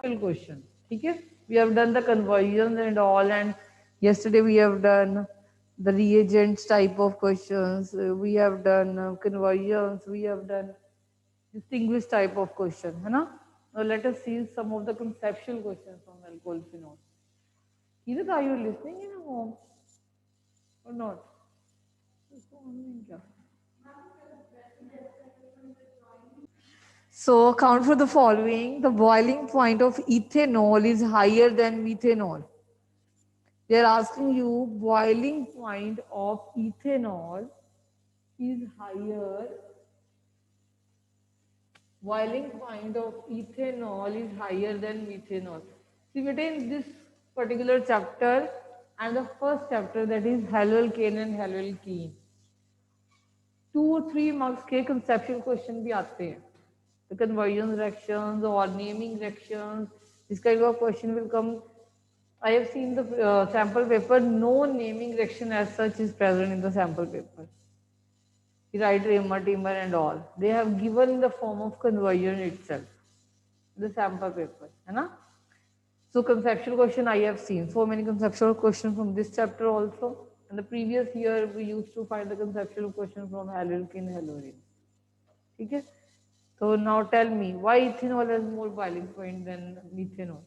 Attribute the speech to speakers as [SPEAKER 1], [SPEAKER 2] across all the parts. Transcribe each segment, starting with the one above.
[SPEAKER 1] question. Okay, we have done the conversions and all, and yesterday we have done the reagents type of questions. We have done conversions. We have done distinguished type of question. है ना? Now let us see some of the conceptual questions from alcohol phenol. Kirat, are you listening in home or not? So account for the following. The boiling point of ethanol is higher than methanol. They are asking you boiling point of ethanol is higher. Boiling point of ethanol is higher than methanol. See, between this particular chapter and the first chapter, that is haloalkane and haloalkene, 2 or 3 marks के conceptual question भी आते हैं. The conversion reactions or naming reactions, this kind of question will come. I have seen the sample paper. No naming reaction as such is present in the sample paper. Right, Raymer and all. They have given the form of conversion itself. The sample paper, है ना? So conceptual question I have seen. So many conceptual questions from this chapter also. And the previous year we used to find the conceptual question from haloalkane and haloarine. Okay? So now tell me, why ethanol has more boiling point than methanol?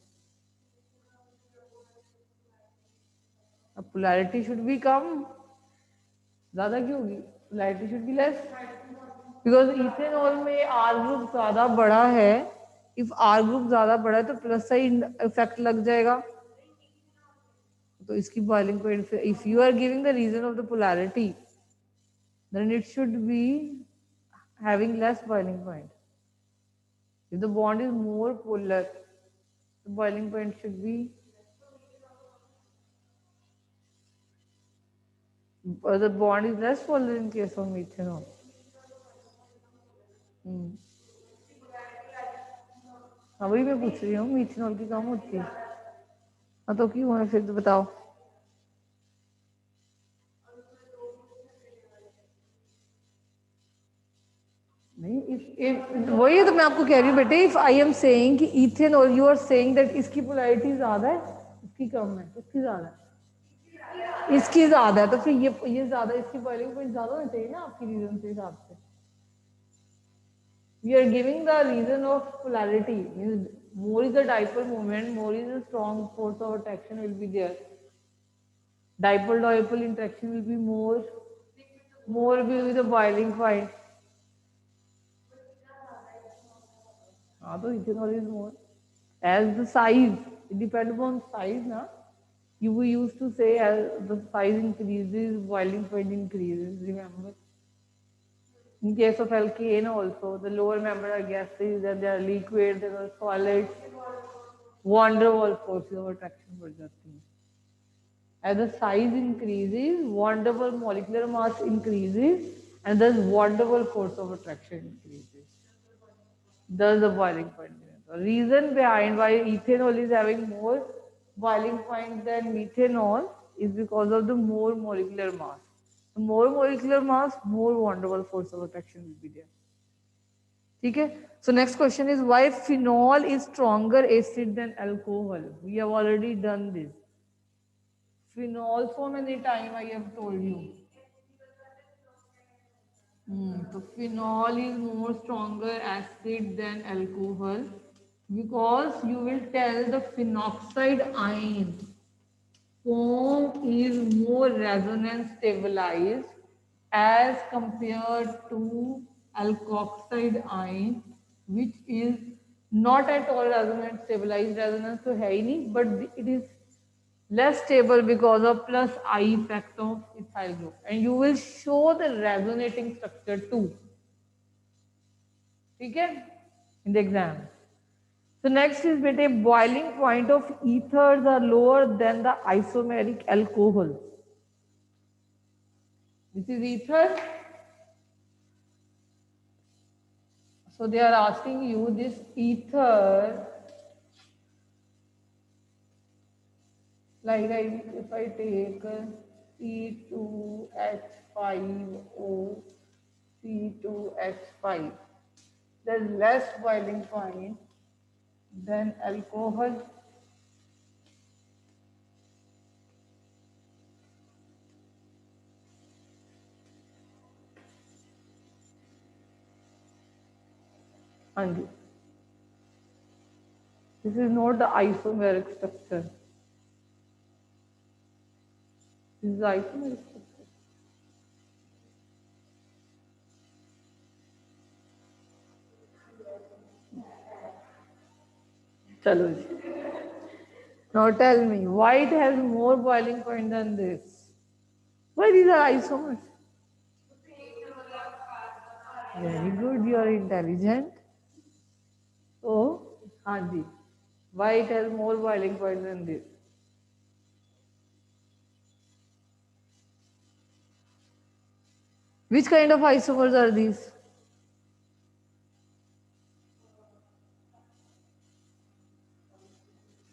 [SPEAKER 1] Polarity should be कम. ज़्यादा क्यों होगी? Polarity should be less. Because ethanol में R group ज़्यादा बड़ा है. If R group ज़्यादा बड़ा है तो plus साइन effect लग जाएगा. तो इसकी boiling point, if you are giving the reason of the polarity, then it should be having less boiling point. If the bond is more polar, the boiling point should be, the bond is less polar in case of methanol. हाँ वही मैं पूछ रही हूँ, methanol की कम होती है. हाँ तो क्यों है फिर, तो बताओ. नहीं, if वही तो मैं आपको कह रही हूँ बेटे, इफ आई एम सेइंग कि ethanol, you are saying that इसकी पोलैरिटी ज्यादा है, इसकी कम है, इसकी ज्यादा है, इसकी ज्यादा है, तो फिर ये ज्यादा, इसकी बॉइलिंग पॉइंट ज्यादा होनी चाहिए ना आपकी रीजन के हिसाब से. We are giving the reason of polarity. Means more is the dipole moment, more is the strong force of attraction will be there. Dipole-dipole interaction will be more will be the boiling point. So ethanol is more. As the size, it depends upon size, na? You used to say as the size increases, boiling point increases, remember? In case of alkane also, the lower member are gases, then they are liquid, then are solids. Van der Waals forces of attraction बढ़ जाती है. As the size increases, van der Waals molecular mass increases, and thus van der Waals force of attraction increases. Thus the boiling point. The reason behind why ethanol is having more boiling point than methanol is because of the more molecular mass. The more molecular mass, more van der Waals force of attraction will be there. Okay? So next question is, why phenol is stronger acid than alcohol? We have already done this. Phenol, so many time I have told you. So phenol is more stronger acid than alcohol because you will tell the phenoxide ion form is more resonance stabilized as compared to alkoxide ion, which is not at all resonance stabilized. Resonance तो है ही नहीं, but it is less stable because of plus I effect of ethyl group, and you will show the resonating structure too. Okay, in the exam. So next is beta, boiling point of ethers are lower than the isomeric alcohol. This is ether. So they are asking you this ether, like if I take C2H5O, C2H5, there's less boiling point then alcohol, and this is not the isomeric structure. This is isomeric structure. Chalo ji. Now tell me, why it has more boiling point than this? Why these are isomers? Very good, you are intelligent. So, Hanji, why it has more boiling point than this? Which kind of isomers are these?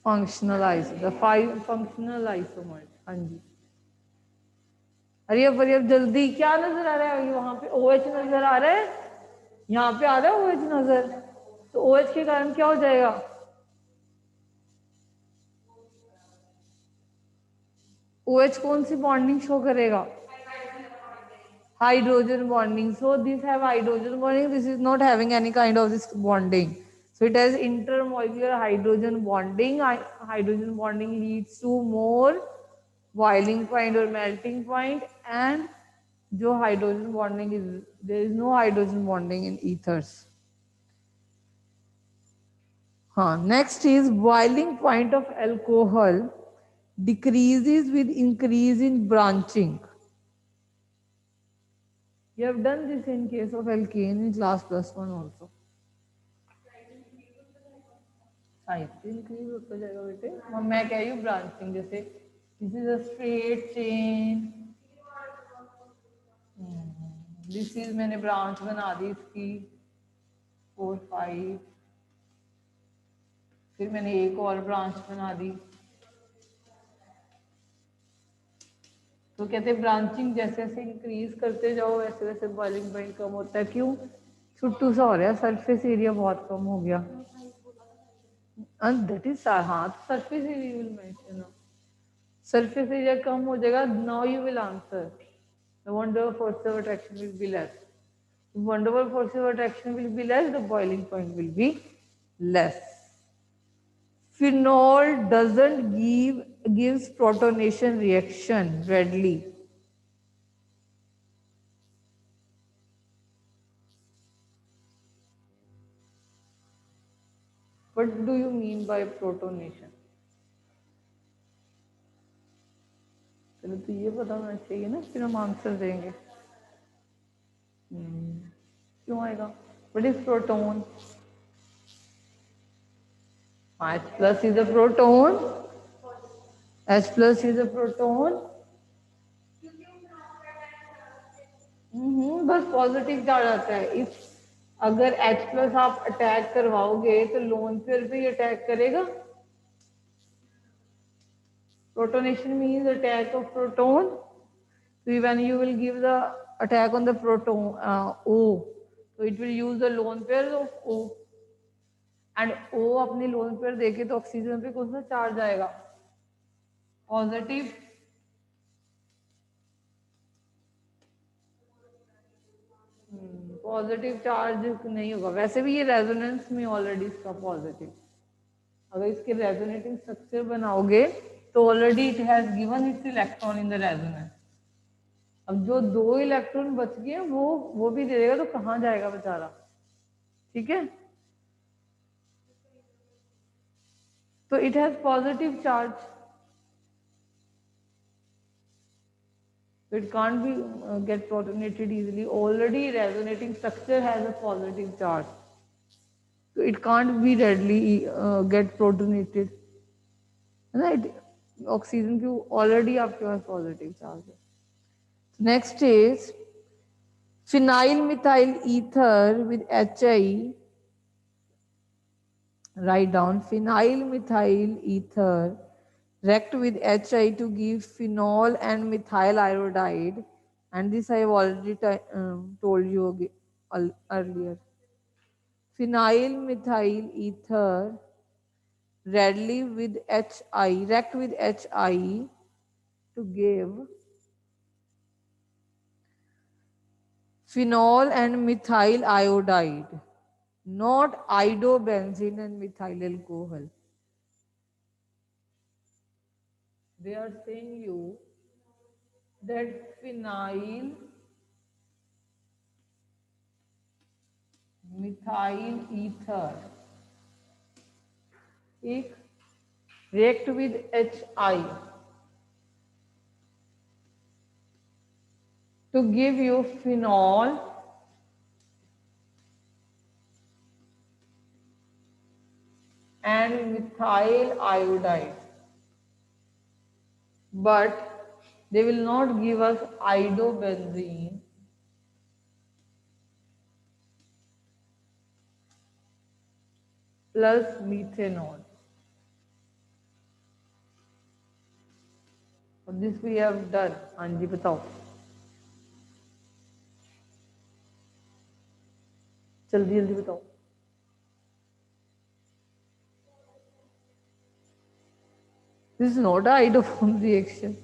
[SPEAKER 1] Functional isomers. The five functional isomers. Hanji. अरे अब जल्दी क्या नजर आ रहा है वहां पे OH नजर आ रहा है यहाँ पे आ रहा है OH नजर तो OH के कारण क्या हो जाएगा OH कौन सी बॉन्डिंग शो करेगा hydrogen bonding. So these have hydrogen bonding. This is not having any kind of this bonding. So it has intermolecular hydrogen bonding. Hydrogen bonding leads to more boiling point or melting point, and जो hydrogen bonding is there is no hydrogen bonding in ethers. Next is boiling point of alcohol decreases with increase in branching. You have done this in case of alkane in class +1 also. Size increase होता जाएगा बेटे और मैं कह रही हूँ branching जैसे this is a straight chain this is मैंने ब्रांच बना दी इसकी 4 5 फिर मैंने एक और ब्रांच बना दी तो कहते हैं ब्रांचिंग जैसे जैसे इंक्रीज करते जाओ वैसे वैसे बॉइलिंग पॉइंट कम होता है क्यों छुट्टू सा हो रहा है सरफेस एरिया बहुत कम हो गया and that is हाँ तो surface area will mention surface area कम हो जाएगा now you will answer the wonderful force of attraction will be less if wonderful force of attraction will be less the boiling point will be less phenol doesn't gives protonation reaction readily what do you mean by protonation चलो तो ये पता होना चाहिए ना फिर हम answer देंगे क्यों आएगा what is proton H plus is a proton H plus is a proton बस पॉजिटिव चार्ज आता है इफ अगर H प्लस आप अटैक करवाओगे तो लोन पेयर पे अटैक करेगा protonation means attack of proton so when you will give the attack on the proton O so it will use the lone pair of O and O अपनी lone pair देके तो oxygen पे कौन सा charge आएगा positive positive charge नहीं होगा वैसे भी ये रेजोनेंस में ऑलरेडी इसका पॉजिटिव अगर इसके रेजोनेटिंग स्ट्रक्चर बनाओगे तो already it has given it's electron in the resonance अब जो 2 इलेक्ट्रॉन बच गए वो भी दे देगा तो कहाँ जाएगा बेचारा ठीक है तो it has positive charge it can't be get protonated easily already resonating structure has a positive charge so it can't be readily get protonated right oxygen की already आपके पास positive charge है next is phenyl methyl ether with HI write down phenyl methyl ether react with HI to give phenol and methyl iodide and this I have already told you earlier phenyl methyl ether readily with HI, react with HI to give phenol and methyl iodide, not iodobenzene and methyl alcohol. They are saying you that phenyl methyl ether एक react with HI to give you phenol and methyl iodide, but they will not give us iodobenzene plus methanol. So this we have done. हाँ जी बताओ, जल्दी जल्दी बताओ. This is not a iodoform reaction.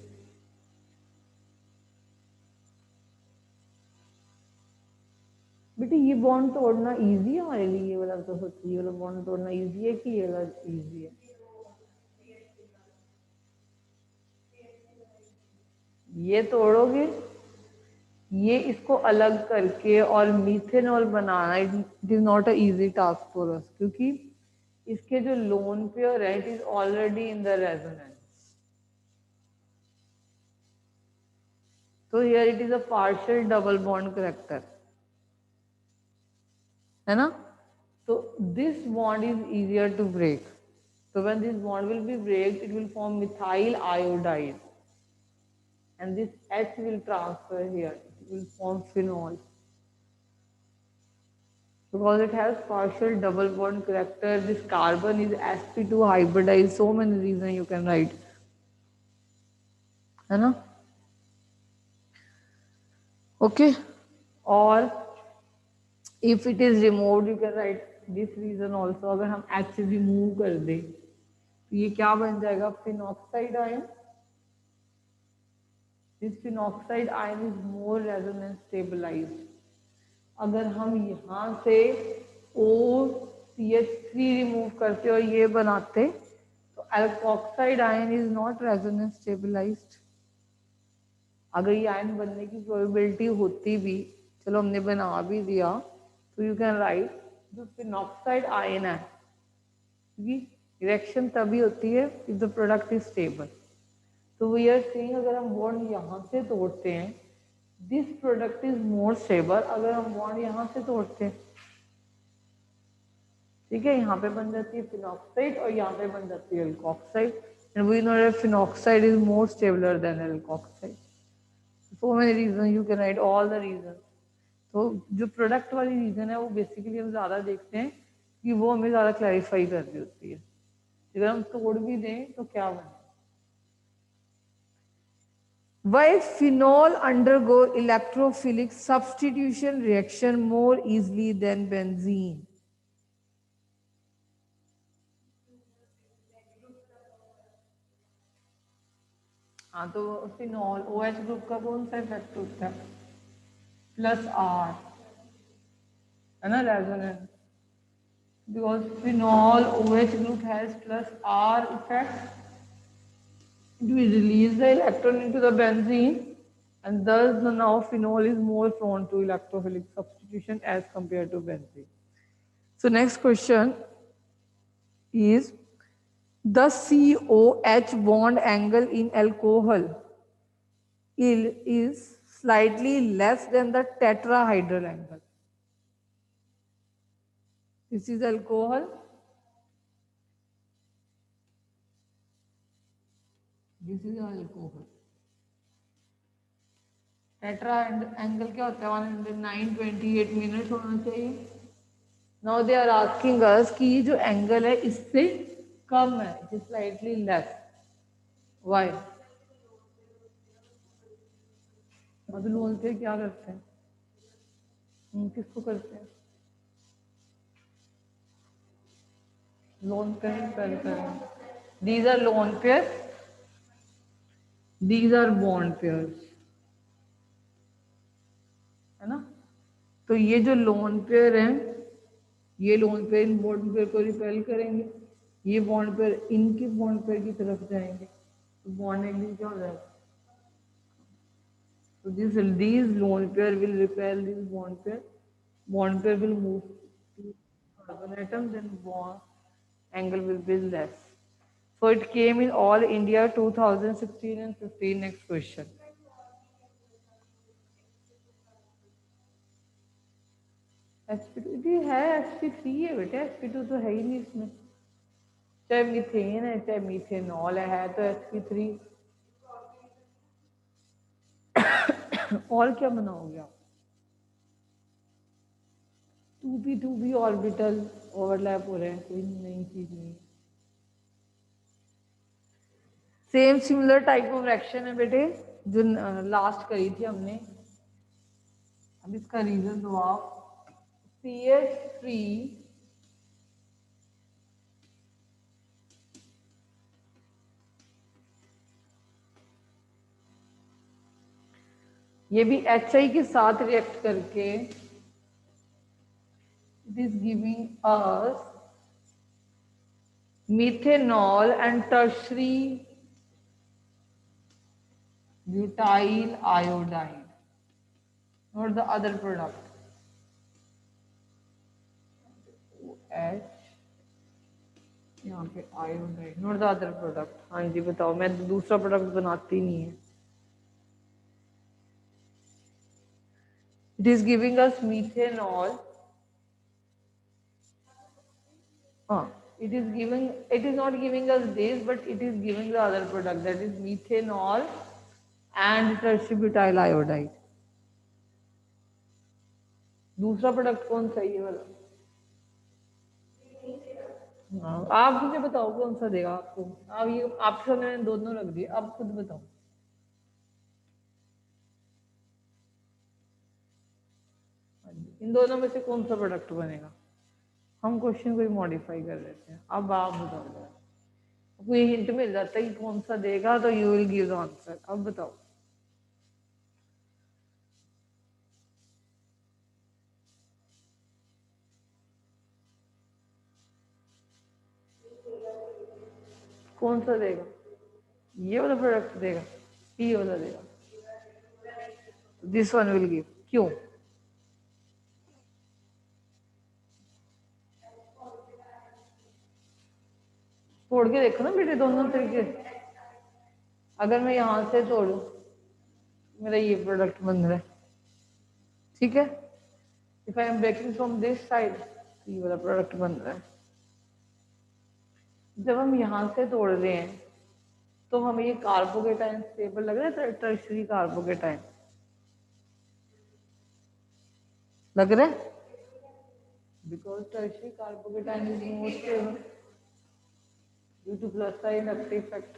[SPEAKER 1] बेटे ये bond तोड़ना easy है हमारे लिए, ये वाला तो सोचिए, ये वाला बॉन्ड तोड़ना इजी है कि ये वाला इजी है? ये तोड़ोगे, ये इसको अलग करके और मीथेनॉल बनाना, it is not a easy task for us, क्योंकि इसके जो लोन पेयर है it is already in the resonance. तो here it is a partial double bond character, है ना? तो this bond is easier to break. So when this bond will be break, it will form methyl iodide, and this H will transfer here. It will form phenol because it has partial double bond character. This carbon is sp2 hybridized. So many reasons you can write, है ना? Okay. Or if it is removed, you can write this reason also. अगर हम H remove कर दें, तो ये क्या बन जाएगा? Phenoxide ion. This phenoxide ion is more resonance stabilized. अगर हम यहाँ से OCH3 रिमूव करते और ये बनाते, तो alkoxide ion is not resonance stabilized. अगर ये आयन बनने की प्रोबेबिलिटी होती भी, चलो हमने बना भी दिया, तो यू कैन राइट जो फिनॉक्साइड आयन है, क्योंकि रिएक्शन तभी होती है if the product is stable. तो वी आर सेइंग अगर हम बॉन्ड यहाँ से तोड़ते हैं, this product is more stable. अगर हम बॉन्ड यहाँ से तोड़ते हैं, ठीक है, यहाँ पे बन जाती है फिनॉक्साइड और यहाँ पे बन जाती है alkoxide, and we know that phenoxide is more stabler than alkoxide. So many reason, you can write all the reason. तो जो प्रोडक्ट वाली रीजन है वो बेसिकली हम ज़्यादा देखते हैं कि वो हमें ज़्यादा क्लैरिफाई कर रही होती है. अगर हम तोड़ भी दें तो क्या बने? Why phenol undergo electrophilic substitution reaction more easily than benzene? हाँ, तो फिनॉल OH ग्रुप का कौन सा इफेक्ट होता है? प्लस R, है ना, resonance. Because phenol OH group has plus R effect, it will release the electron into the benzene, and thus the now phenol is more prone to electrophilic substitution as compared to benzene. So next question is the COH bond angle in alcohol is slightly less than the tetrahedral angle. This is alcohol. This is alcohol. Tetra angle क्या होता है? 109.28 minute होना चाहिए. Now they are asking us कि ये जो angle है इससे कम है, it is slightly less. Why? मतलब बोलते हैं क्या करते हैं, किसको करते हैं? लोन पेयर रिपेल करेंगे। These are lone pair, these are bond pairs, है ना। तो ये जो लोन पेयर है, ये लोन पेयर इन बॉन्ड पेयर को रिपेल करेंगे, ये बॉन्ड पेयर इनके बॉन्ड पेयर की तरफ जाएंगे, तो बॉन्ड एंगल क्या हो जाएगा। So these lone pair will repel this bond pair. Bond pair will move to carbon atom, then bond angle will be less. So it came in all India 2016 and 15. Next question. sp2 ये है, sp3 है बेटा, sp2 तो है ही नहीं इसमें, चाहे methane है चाहे मीथेनॉल है तो sp3। और क्या बनाओगे आप। 2p2p ऑर्बिटल ओवरलैप हो रहे हैं, कोई नई चीज नहीं। Same similar type of reaction है बेटे जो लास्ट करी थी हमने। अब इसका रीजन दो आप। CH3 ये भी HI के साथ रिएक्ट करके it is giving us methanol and tertiary butyl iodide or the other product OH, यहाँ पे iodide not the other product। हाँ जी बताओ, मैं दूसरा प्रोडक्ट बनाती नहीं है। It is giving us methanol, it is not giving us this, but it is giving the other product, that is methanol and tertiary butyl iodide। दूसरा product कौन सा है ये वाला। हाँ, आप मुझे बताओ कौन सा देगा आपको। अब ये आपके सामने मैंने दोनों रख दिए, अब खुद बताओ। इन दोनों में से कौन सा प्रोडक्ट बनेगा। हम क्वेश्चन को मॉडिफाई कर देते हैं। अब आप बताओ, आपको ये हिंट मिल जाता है कि कौन सा देगा तो you will give the answer. अब बताओ। कौन सा देगा, ये वाला प्रोडक्ट देगा, ये वाला देगा। दिस वन विल गिव, क्यों। तोड़ के देखो ना बेटे दोनों तरीके। अगर मैं यहां से तोड़ू, मेरा ये प्रोडक्ट बन रहा है, ठीक है। If I am breaking from this side, ये वाला प्रोडक्ट बन रहा है। जब हम यहां से तोड़ रहे हैं तो हमें ये कार्बोकेटाइन स्टेबल लग रहा है, टर्शरी कार्बोकेटाइन लग रहा है, because tertiary carbocation is more stable due to plus sign effect.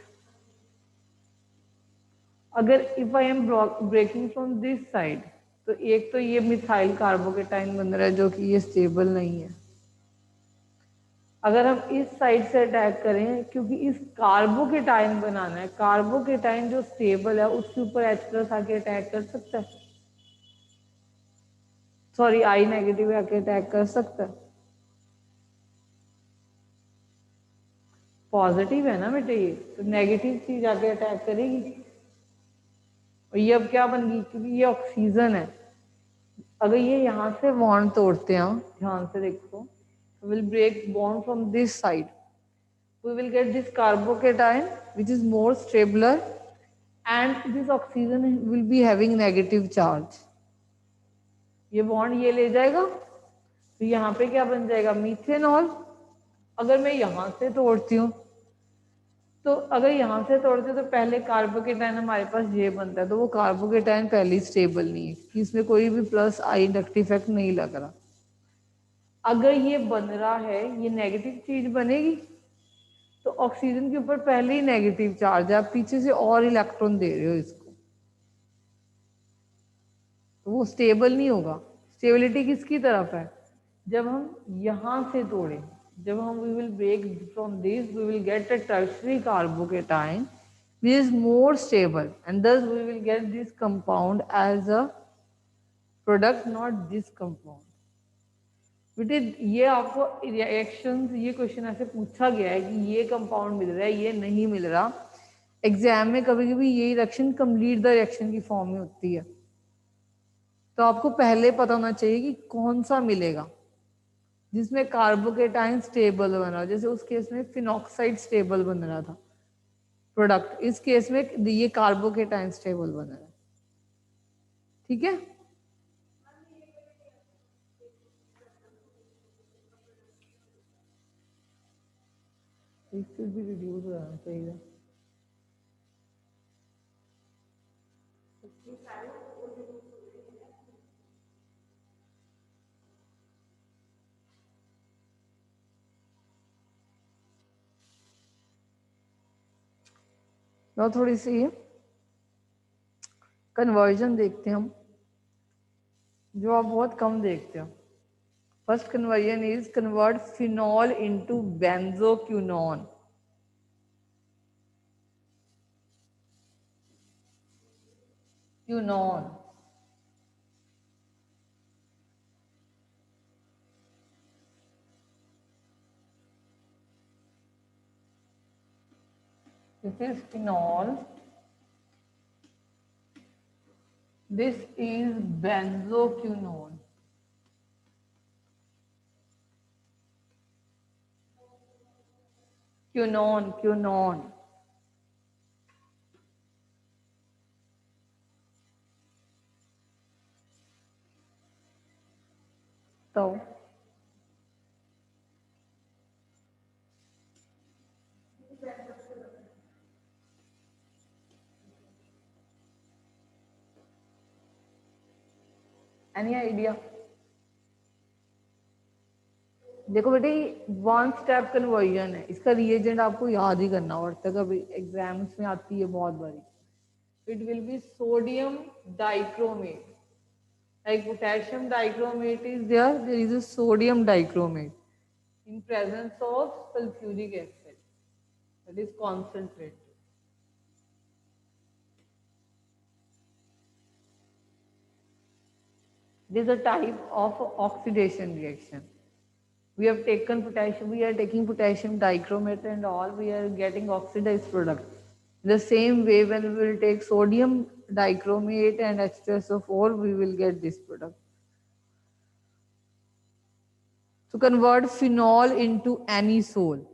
[SPEAKER 1] अगर if I am breaking from this side, तो एक तो ये मिथाइल कार्बोकेटाइन बन रहा है जो कि ये स्टेबल नहीं है। अगर हम इस साइड से अटैक करें, क्योंकि इस कार्बोकेटाइन बनाना है, कार्बोकेटाइन जो स्टेबल है उसके ऊपर H+ आके अटैक कर सकता है, सॉरी I नेगेटिव आके अटैक कर सकता है। पॉजिटिव है ना बेटे ये, तो नेगेटिव चीज आके अटैक करेगी। और ये अब क्या बन गई, क्योंकि ये ऑक्सीजन है। अगर ये यहाँ से बॉन्ड तोड़ते हैं, ध्यान से देखो, will break bond from this side, we will get this carbocation which is more stabler and this oxygen will be having negative charge। ये बॉन्ड ये ले जाएगा, तो यहाँ पे क्या बन जाएगा, मीथेनॉल। अगर मैं यहाँ से तोड़ती हूँ, तो अगर यहाँ से तोड़ते तो पहले कार्बोकेटाइन हमारे पास ये बनता है, तो वो कार्बोकेटाइन पहले स्टेबल नहीं है कि इसमें कोई भी प्लस आई इंडक्टिव इफेक्ट नहीं लग रहा। अगर ये बन रहा है, ये नेगेटिव चीज बनेगी, तो ऑक्सीजन के ऊपर पहले ही नेगेटिव चार्ज है, आप पीछे से और इलेक्ट्रॉन दे रहे हो इसको, तो वो स्टेबल नहीं होगा। स्टेबिलिटी किसकी तरफ है, जब हम यहां से तोड़ें, जब हम we will break from this, we will get a tertiary carbocation which is more stable, and thus we will get this compound as a product, not this compound. बेटे ये आपको रिएक्शंस, ये क्वेश्चन ऐसे पूछा गया है कि ये कंपाउंड मिल रहा है, ये नहीं मिल रहा। एग्जाम में कभी कभी ये रिएक्शन कंप्लीट द रिएक्शन की फॉर्म में होती है, तो आपको पहले पता होना चाहिए कि कौन सा मिलेगा जिसमें कार्बोकेटाइन स्टेबल बन रहा, जैसे उस केस में फिनॉक्साइड स्टेबल बन रहा था प्रोडक्ट, इस केस में ये कार्बोकेटाइन स्टेबल बन रहा है। ठीक है, इससे भी रिड्यूस हो जाना चाहिए। तो थोड़ी सी कन्वर्जन देखते हैं हम, जो आप बहुत कम देखते हो। First conversion is convert phenol into benzoquinone. Quinone, this is phenol, this is benzoquinone. Quinone. So any idea? देखो बेटे, वन स्टेप कन्वर्जन है, इसका रिएजेंट आपको याद ही करना पड़ता है, कभी एग्जाम्स में आती है बहुत बारी। It will be sodium dichromate, like potassium dichromate is there is a sodium dichromate in presence of sulfuric acid, that is concentrated. This is a type of oxidation reaction. We have taken potassium, we are taking potassium dichromate and all, we are getting oxidized product. The same way, when we will take sodium dichromate and H2SO4, we will get this product. So convert phenol into anisole.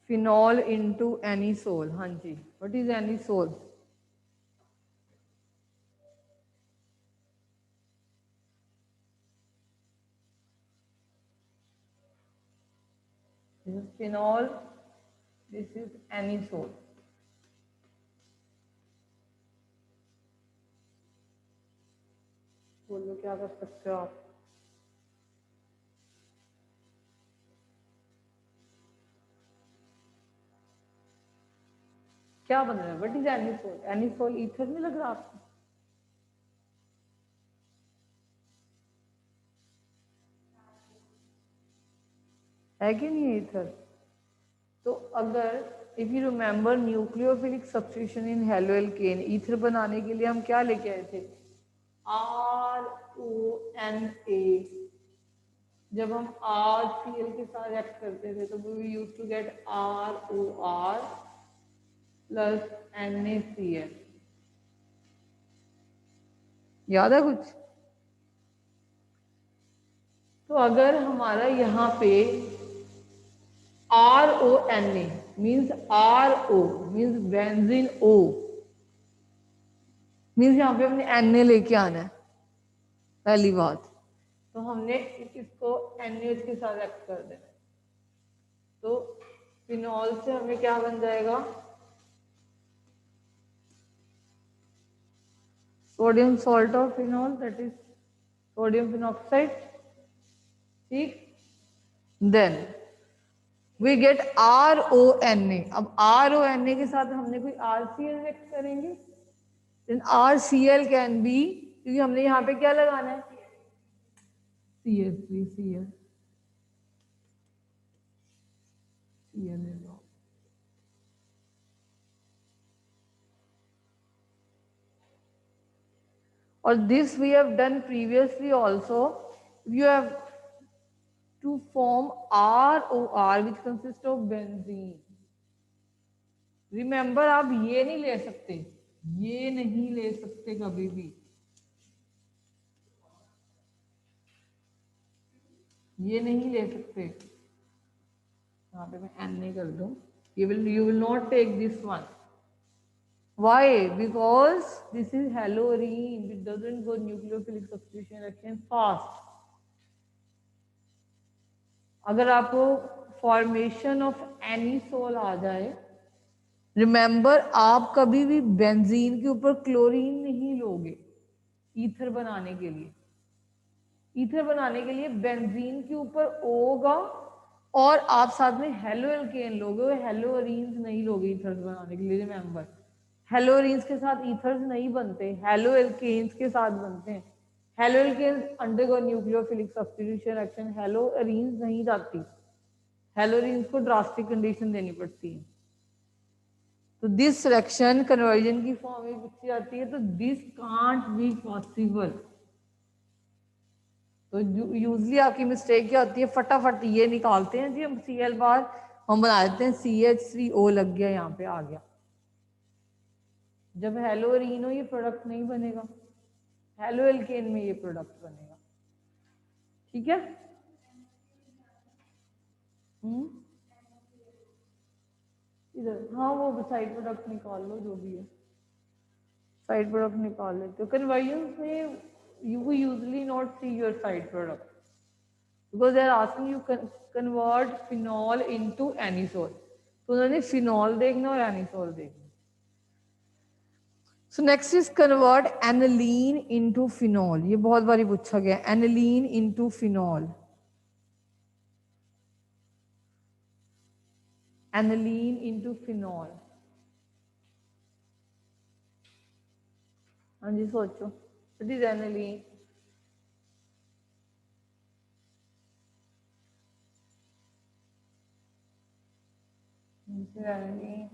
[SPEAKER 1] Phenol into anisole. हाँ जी, what is anisole? This is phenol, this is anisole. बोलो क्या कर सकते हो आप? क्या बन रहा है? What is anisole? Anisole ether नहीं लग रहा आपको? है कि नहीं ईथर? तो अगर if you remember nucleophilic substitution in haloalkane, ether बनाने के लिए हम क्या लेके आए थे? RONA। जब हम RCl के साथ रिएक्ट करते थे तो we use to get ROR plus NaCl। याद है कुछ? तो अगर हमारा यहाँ पे RONA means RO means benzene O, means यहाँ पे हमने Na लेके आना है, पहली बात। तो हमने इसको NaOH के साथ रिएक्ट कर देना है, तो फिनॉल से हमें क्या बन जाएगा? Sodium salt of phenol, that is sodium phenoxide. ठीक, देन वी गेट RONA। अब RONA के साथ हमने कोई RCl रिएक्ट करेंगे, देन RCl कैन बी, क्योंकि हमने यहाँ पे क्या लगाना है, CH3 Cl, Cl लगाओ। और this we have done previously also. You have to form ROR which consists of benzene. Remember, आप ये नहीं ले सकते, ये नहीं ले सकते कभी भी, ये नहीं ले सकते। यहाँ पे मैं Na कर दूं, you will not take this one. Why? Because this is halorine, it doesn't go nucleophilic substitution reaction fast. अगर आपको फॉर्मेशन ऑफ एनिसोल आ जाए, रिमेंबर आप कभी भी बेंजीन के ऊपर क्लोरीन नहीं लोगे ईथर बनाने के लिए। ईथर बनाने के लिए बेंजीन के ऊपर O होगा और आप साथ में हेलो एल्केन लोगे, हेलोरीन्स नहीं लोगे ईथर्स बनाने के लिए। रिमेंबर, हेलोरीन्स के साथ ईथर्स नहीं बनते, हेलो एल्केन्स के साथ बनते हैं। Halo alkenes undergo nucleophilic substitution action, haloarenes नहीं जाती, हेलोरीन्स को ड्रास्टिक कंडीशन देनी पड़ती है। तो दिस रिएक्शन कन्वर्जन की फॉर्म में पूछी जाती है, तो दिस कांट बी पॉसिबल। तो यूजली आपकी मिस्टेक क्या होती है, फटाफट ये निकालते हैं जी हम Cl बार, हम बना देते हैं CH3O, लग गया यहाँ पे आ गया। जब हेलोरीन हो ये प्रोडक्ट नहीं बनेगा, हेलो एल्केन में ये प्रोडक्ट बनेगा। ठीक है, इधर हाँ वो साइड प्रोडक्ट निकाल लो, जो भी है साइड प्रोडक्ट निकाल लेते हो। कन्वर्जन में you usually not see your side product because they are asking you convert phenol into anisole, तो उन्होंने फिनॉल देखना और एनिसोल देखना। So next is convert aniline into phenol, ये बहुत बारी पूछा गया, aniline into phenol, aniline into phenol. हाँ जी सोचो, व्हाट इज एनिलीन? एनिलीन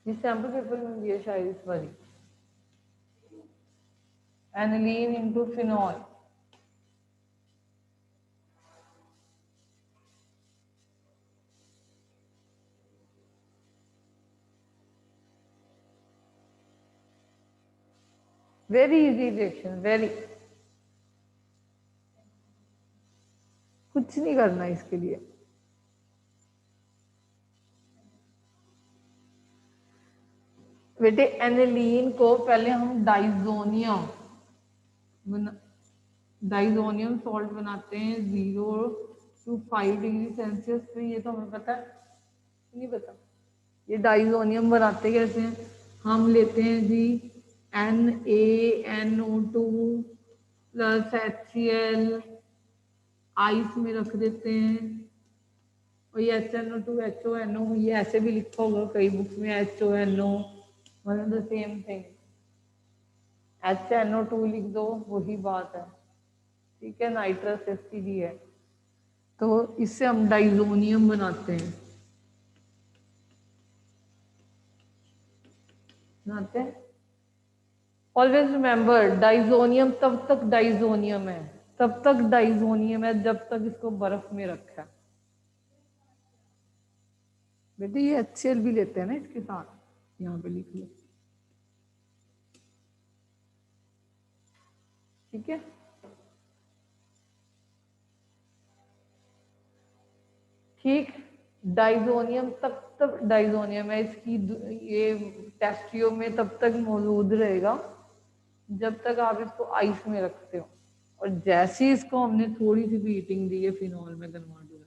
[SPEAKER 1] ये सैम्पल पेपर में भी है शायद इस बारी, aniline into phenol. Very easy reaction, very, कुछ नहीं करना इसके लिए। बेटे एनिलीन को पहले हम डाइजोनियम सॉल्ट बनाते हैं 0 to 5 डिग्री सेल्सियस पे, ये तो हमें पता है, नहीं पता? ये डाइजोनियम बनाते कैसे हैं, हम लेते हैं जी NaNO2 प्लस HCl, आइस में रख देते हैं, और ये HNO2 HONO, ये ऐसे भी लिखा होगा कई बुक्स में HONO, मतलब द सेम थिंग, HNO2 लिख दो वही बात है। ठीक है, नाइट्रस एसिड है, तो इससे हम डाइजोनियम बनाते हैं, ऑलवेज रिमेंबर डाइजोनियम तब तक डाइजोनियम है, तब तक डाइजोनियम है जब तक इसको बर्फ में रखा है। बेटे ये HCl भी लेते हैं ना इसके साथ, यहाँ पे लिख लो। ठीक है, ठीक, डाइजोनियम तब डाइजोनियम है, इसकी ये टेस्टियो में तब तक मौजूद रहेगा जब तक आप इसको आइस में रखते हो, और जैसे ही इसको हमने थोड़ी सी भी हीटिंग दी है फिनॉल में कन्वर्ट हो जाता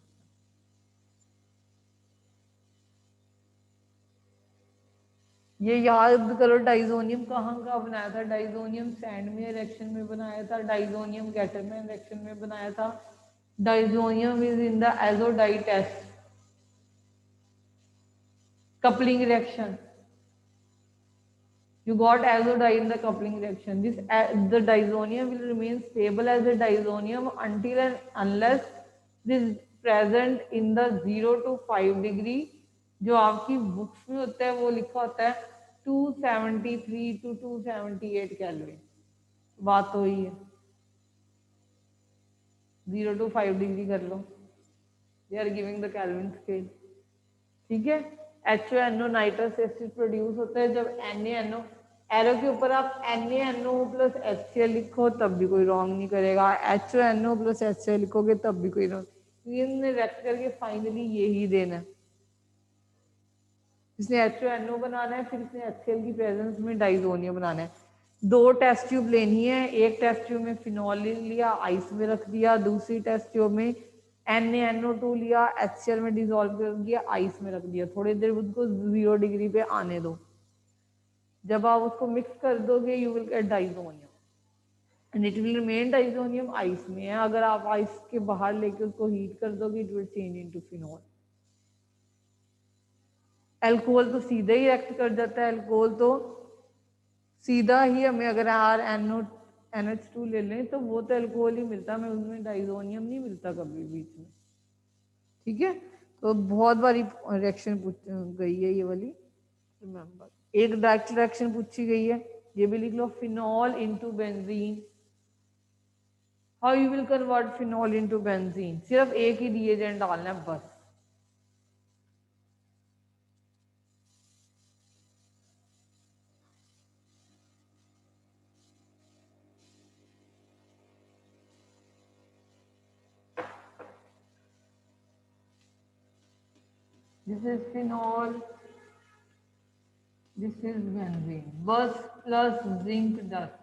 [SPEAKER 1] है। ये याद करो डाइजोनियम कहाँ का बनाया था, डाइजोनियम सैंडमेयर रिएक्शन में बनाया था, डाइजोनियम गैटरमैन रिएक्शन में बनाया था, diazonium is in the azo dye test coupling reaction. You got azodie in the coupling reaction. The disonium will remain stable as a disonium until and unless this is present in the 0 to 5 degree. जो आपकी books में होता है वो लिखा होता है 273 to 278 kelvin. बात तो ही है, 0 to 5 डिग्री कर लो, they are giving the Kelvin scale. ठीक है, HONO नाइट्रस एसिड प्रोड्यूस होता है जब NaNO, एरो के ऊपर आप NaNO प्लस HCl लिखो तब भी कोई रॉन्ग नहीं करेगा, HONO प्लस HCl लिखोगे तब भी कोई रॉन्ग। इनने रेक्ट करके फाइनली यही देना है, इसने HONO बनाना है, फिर इसने HCl की प्रेजेंस में डाइजोनियम बनाना है। दो टेस्ट ट्यूब लेनी है, एक टेस्ट ट्यूब में फिनॉल लिया, आइस में रख दिया, दूसरी टेस्ट ट्यूब में NaNO2 लिया, HCl में डिजोल्व कर दिया, आइस में रख दिया, थोड़ी देर उसको 0 डिग्री पे आने दो। जब आप उसको मिक्स कर दोगे you will get diazonium and it will remain diazonium ice में है। अगर आप आइस के बाहर लेके उसको हीट कर दोगे it will change into phenol. Alcohol तो सीधा ही रिएक्ट कर जाता है, अल्कोहल तो सीधा ही हमें अगर NH2 ले लें तो वो तो अल्कोहल ही मिलता है, हमें उसमें डाइजोनियम नहीं मिलता कभी बीच में। ठीक है, तो बहुत बारी रिएक्शन पूछ गई है ये वाली, रिमेंबर। एक डायरेक्ट रिएक्शन पूछी गई है, ये भी लिख लो, phenol into benzene. How you will convert phenol into benzene, सिर्फ एक ही रिएजेंट डालना है बस। This is phenol, this is benzene, bus plus zinc dust,